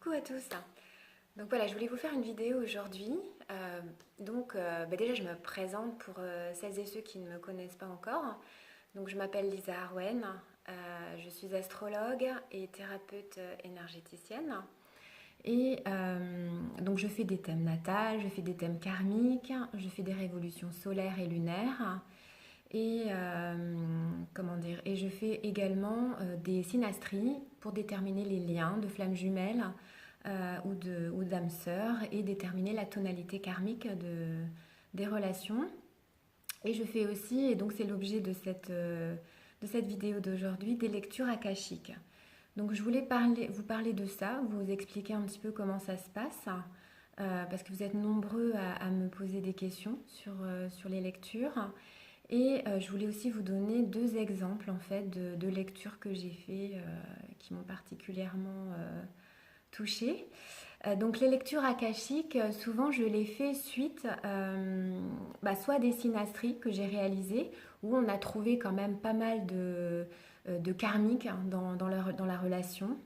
Coucou à tous. Donc voilà, je voulais vous faire une vidéo aujourd'hui. Déjà, je me présente pour celles et ceux qui ne me connaissent pas encore. Donc je m'appelle Lisa Arwen, je suis astrologue et thérapeute énergéticienne. Donc je fais des thèmes natals, je fais des thèmes karmiques, je fais des révolutions solaires et lunaires. Et je fais également des synastries pour déterminer les liens de flammes jumelles ou d'âmes sœurs et déterminer la tonalité karmique des relations. Et je fais aussi, et donc c'est l'objet de cette vidéo d'aujourd'hui, des lectures akashiques. Donc je voulais vous parler de ça, vous expliquer un petit peu comment ça se passe, parce que vous êtes nombreux à me poser des questions sur les lectures. Je voulais aussi vous donner deux exemples en fait de lectures que j'ai fait qui m'ont particulièrement touchée. Donc les lectures akashiques, souvent je les fais suite soit à des synastries que j'ai réalisées où on a trouvé quand même pas mal de karmiques dans la relation,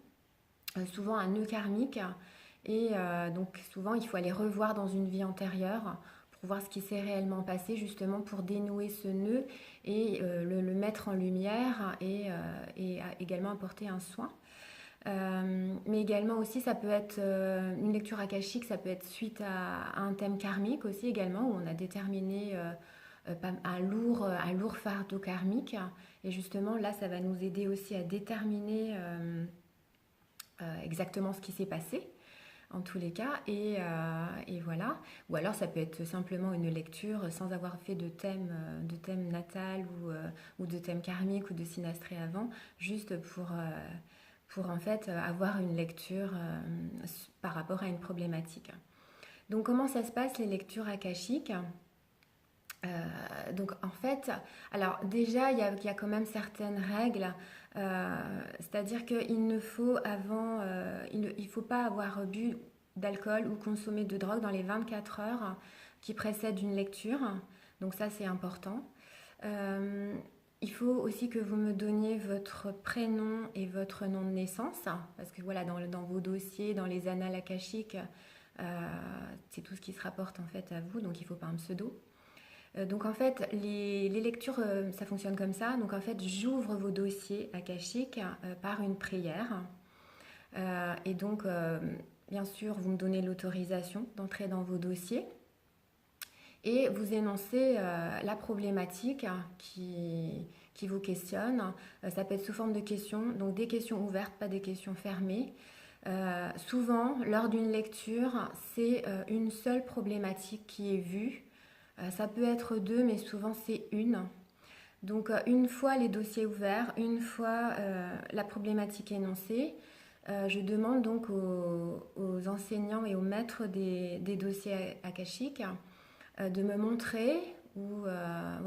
souvent un nœud karmique. Donc souvent il faut aller revoir dans une vie antérieure pour voir ce qui s'est réellement passé, justement pour dénouer ce nœud et le mettre en lumière et également apporter un soin. Mais également aussi, ça peut être une lecture akashique, ça peut être suite à un thème karmique aussi également, où on a déterminé un lourd fardeau karmique. Et justement, là, ça va nous aider aussi à déterminer exactement ce qui s'est passé en tous les cas, et voilà. Ou alors ça peut être simplement une lecture sans avoir fait de thème natal ou de thème karmique ou de synastrie avant, juste pour en fait avoir une lecture par rapport à une problématique. Donc comment ça se passe les lectures akashiques? Donc en fait, alors déjà il y a quand même certaines règles, c'est-à-dire qu'il ne faut il faut pas avoir bu d'alcool ou consommé de drogue dans les 24 heures qui précèdent une lecture, donc ça c'est important. Euh, il faut aussi que vous me donniez votre prénom et votre nom de naissance, parce que voilà, dans vos dossiers, dans les annales akashiques, c'est tout ce qui se rapporte en fait à vous, donc il faut pas un pseudo. Donc en fait, les lectures, ça fonctionne comme ça. Donc en fait, j'ouvre vos dossiers akashiques par une prière. Bien sûr, vous me donnez l'autorisation d'entrer dans vos dossiers et vous énoncez la problématique qui vous questionne. Ça peut être sous forme de questions, donc des questions ouvertes, pas des questions fermées. Souvent, lors d'une lecture, c'est une seule problématique qui est vue. Ça peut être deux, mais souvent c'est une. Donc une fois les dossiers ouverts, une fois la problématique énoncée, je demande donc aux enseignants et aux maîtres des dossiers akashiques de me montrer ou la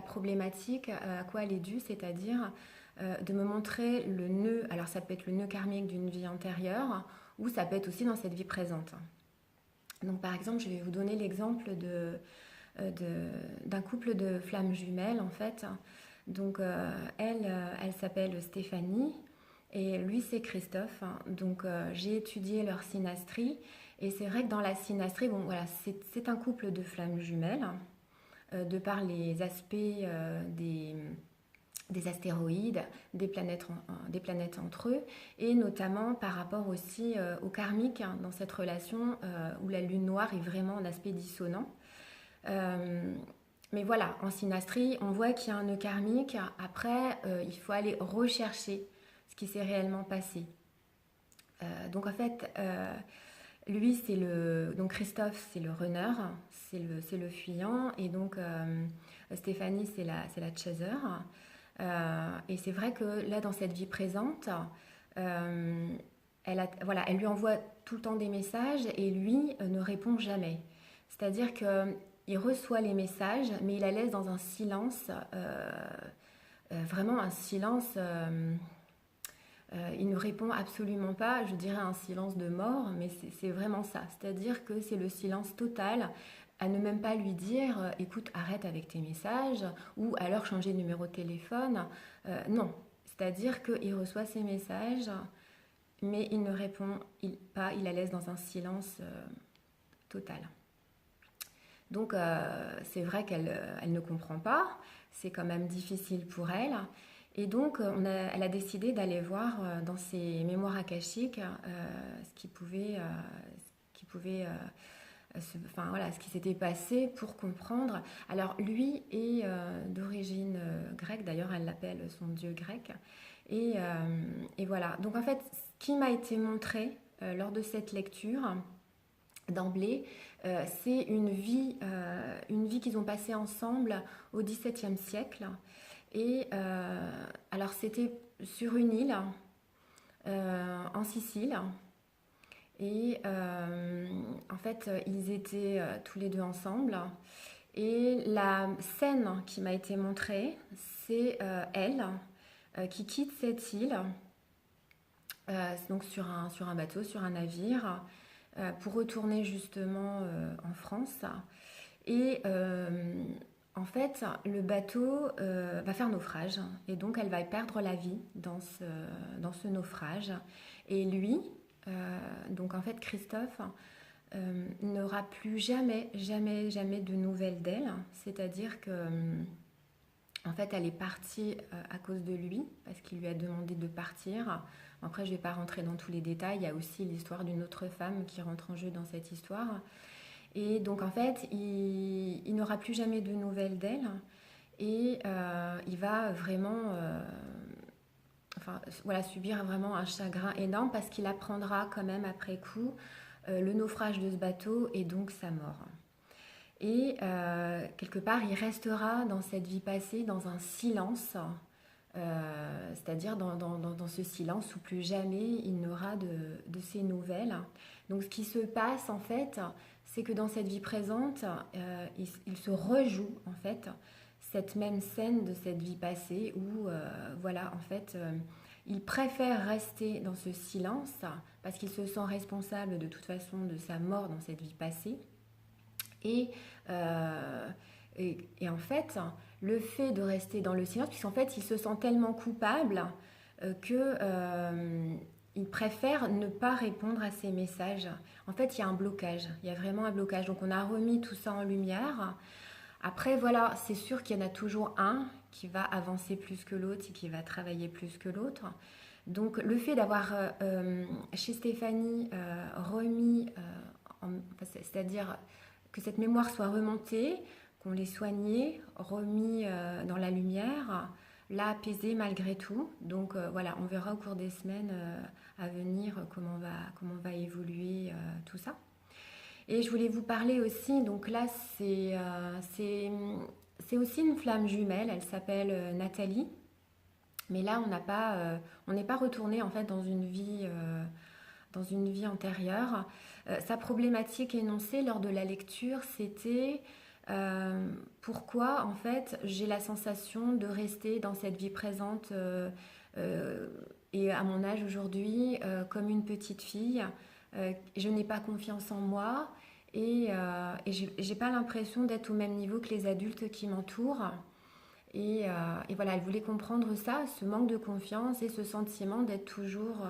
problématique à quoi elle est due, c'est-à-dire de me montrer le nœud. Alors ça peut être le nœud karmique d'une vie antérieure ou ça peut être aussi dans cette vie présente. Donc par exemple, je vais vous donner l'exemple d'un couple de flammes jumelles en fait. Donc elle s'appelle Stéphanie et lui c'est Christophe. Donc j'ai étudié leur synastrie et c'est vrai que dans la synastrie, bon voilà, c'est un couple de flammes jumelles de par les aspects des astéroïdes, des planètes entre eux, et notamment par rapport aussi au karmique dans cette relation où la lune noire est vraiment en aspect dissonant. Mais voilà, en synastrie, on voit qu'il y a un nœud karmique. Après, il faut aller rechercher ce qui s'est réellement passé. Donc en fait, lui, donc Christophe, c'est le runner, c'est le fuyant, et donc Stéphanie, c'est la chaser. Et c'est vrai que là, dans cette vie présente, elle lui envoie tout le temps des messages et lui ne répond jamais. C'est-à-dire qu'il reçoit les messages, mais il la laisse dans un silence, vraiment un silence. Il ne répond absolument pas, je dirais un silence de mort, mais c'est vraiment ça. C'est-à-dire que c'est le silence total, à ne même pas lui dire écoute, arrête avec tes messages, ou alors changer de numéro de téléphone. Non, c'est-à-dire qu'il reçoit ses messages, mais il ne répond pas, il la laisse dans un silence total. Donc c'est vrai qu'elle ne comprend pas, c'est quand même difficile pour elle. Et donc elle a décidé d'aller voir dans ses mémoires akashiques ce qui pouvait enfin, voilà, ce qui s'était passé pour comprendre. Alors lui est d'origine grecque, d'ailleurs elle l'appelle son dieu grec. Et voilà, donc en fait ce qui m'a été montré lors de cette lecture, d'emblée, c'est une vie qu'ils ont passée ensemble au XVIIe siècle. Et alors c'était sur une île en Sicile. Et en fait, ils étaient tous les deux ensemble. Et la scène qui m'a été montrée, c'est elle qui quitte cette île, donc sur un bateau, sur un navire, pour retourner justement en France. Et en fait, le bateau va faire naufrage. Et donc, elle va perdre la vie dans ce naufrage. Et lui, donc en fait, Christophe, n'aura plus jamais, jamais, jamais de nouvelles d'elle. C'est-à-dire que, en fait, elle est partie à cause de lui, parce qu'il lui a demandé de partir. Après, je ne vais pas rentrer dans tous les détails. Il y a aussi l'histoire d'une autre femme qui rentre en jeu dans cette histoire. Et donc, en fait, il n'aura plus jamais de nouvelles d'elle. Et il va vraiment voilà, subir vraiment un chagrin énorme parce qu'il apprendra quand même après coup le naufrage de ce bateau et donc sa mort. Et quelque part, il restera dans cette vie passée dans un silence, c'est-à-dire dans ce silence où plus jamais il n'aura de ces nouvelles. Donc ce qui se passe en fait, c'est que dans cette vie présente, il se rejoue en fait cette même scène de cette vie passée où voilà, en fait, il préfère rester dans ce silence parce qu'il se sent responsable de toute façon de sa mort dans cette vie passée. Et en fait, le fait de rester dans le silence, puisqu'en fait, il se sent tellement coupable que il préfère ne pas répondre à ces messages. En fait, il y a un blocage, il y a vraiment un blocage. Donc, on a remis tout ça en lumière. Après, voilà, c'est sûr qu'il y en a toujours un qui va avancer plus que l'autre et qui va travailler plus que l'autre. Donc, le fait d'avoir chez Stéphanie remis, c'est-à-dire que cette mémoire soit remontée, qu'on l'ait soignée, remis dans la lumière, l'a apaisée malgré tout. Donc voilà, on verra au cours des semaines à venir comment va évoluer tout ça. Et je voulais vous parler aussi, donc là c'est aussi une flamme jumelle, elle s'appelle Nathalie. Mais là on n'est pas retourné en fait dans une vie antérieure. Sa problématique énoncée lors de la lecture, c'était pourquoi en fait j'ai la sensation de rester dans cette vie présente et à mon âge aujourd'hui comme une petite fille. Je n'ai pas confiance en moi et j'ai pas l'impression d'être au même niveau que les adultes qui m'entourent. Et voilà, elle voulait comprendre ça, ce manque de confiance et ce sentiment d'être toujours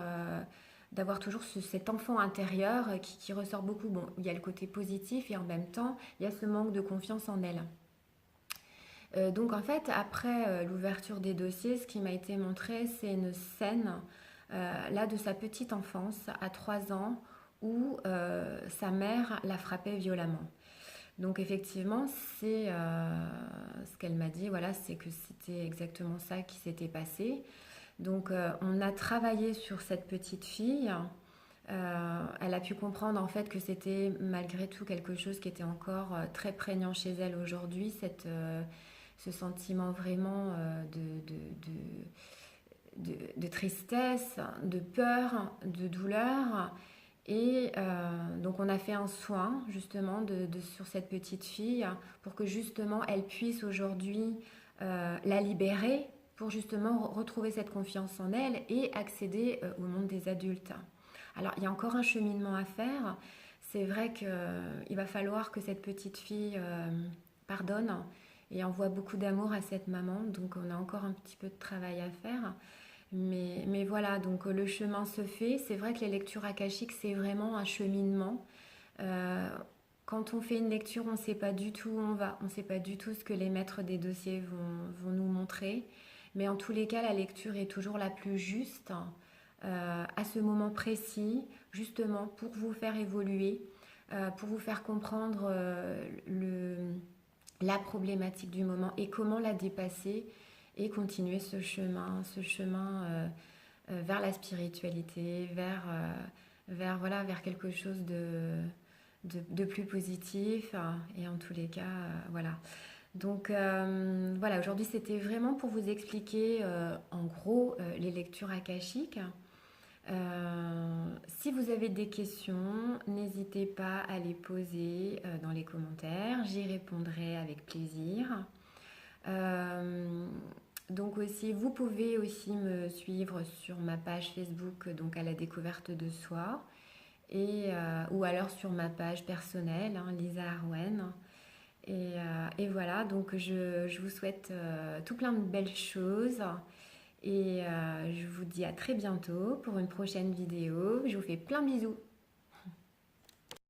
d'avoir toujours cet enfant intérieur qui ressort beaucoup. Bon, il y a le côté positif et en même temps, il y a ce manque de confiance en elle. Donc en fait, après l'ouverture des dossiers, ce qui m'a été montré, c'est une scène là de sa petite enfance à 3 ans où sa mère la frappait violemment. Donc effectivement, c'est ce qu'elle m'a dit, voilà, c'est que c'était exactement ça qui s'était passé. Donc on a travaillé sur cette petite fille. Elle a pu comprendre en fait que c'était malgré tout quelque chose qui était encore très prégnant chez elle aujourd'hui, ce sentiment vraiment de tristesse, de peur, de douleur. Et donc on a fait un soin justement sur cette petite fille pour que justement elle puisse aujourd'hui la libérer pour justement retrouver cette confiance en elle et accéder au monde des adultes. Alors il y a encore un cheminement à faire. C'est vrai qu'il va falloir que cette petite fille pardonne et envoie beaucoup d'amour à cette maman. Donc on a encore un petit peu de travail à faire. Mais voilà, donc le chemin se fait. C'est vrai que les lectures akashiques, c'est vraiment un cheminement. Euh, Quand on fait une lecture, on ne sait pas du tout où on va, on ne sait pas du tout ce que les maîtres des dossiers vont nous montrer. Mais en tous les cas, la lecture est toujours la plus juste à ce moment précis, justement pour vous faire évoluer, pour vous faire comprendre la problématique du moment et comment la dépasser et continuer ce chemin vers la spiritualité, voilà, vers quelque chose de plus positif. Et en tous les cas, voilà. Donc voilà, aujourd'hui c'était vraiment pour vous expliquer en gros les lectures akashiques. Si vous avez des questions, n'hésitez pas à les poser dans les commentaires, j'y répondrai avec plaisir. Euh, donc aussi, vous pouvez aussi me suivre sur ma page Facebook, donc à la découverte de soi, ou alors sur ma page personnelle, hein, Lisa Arwen. Et voilà, donc je vous souhaite tout plein de belles choses et je vous dis à très bientôt pour une prochaine vidéo. Je vous fais plein de bisous.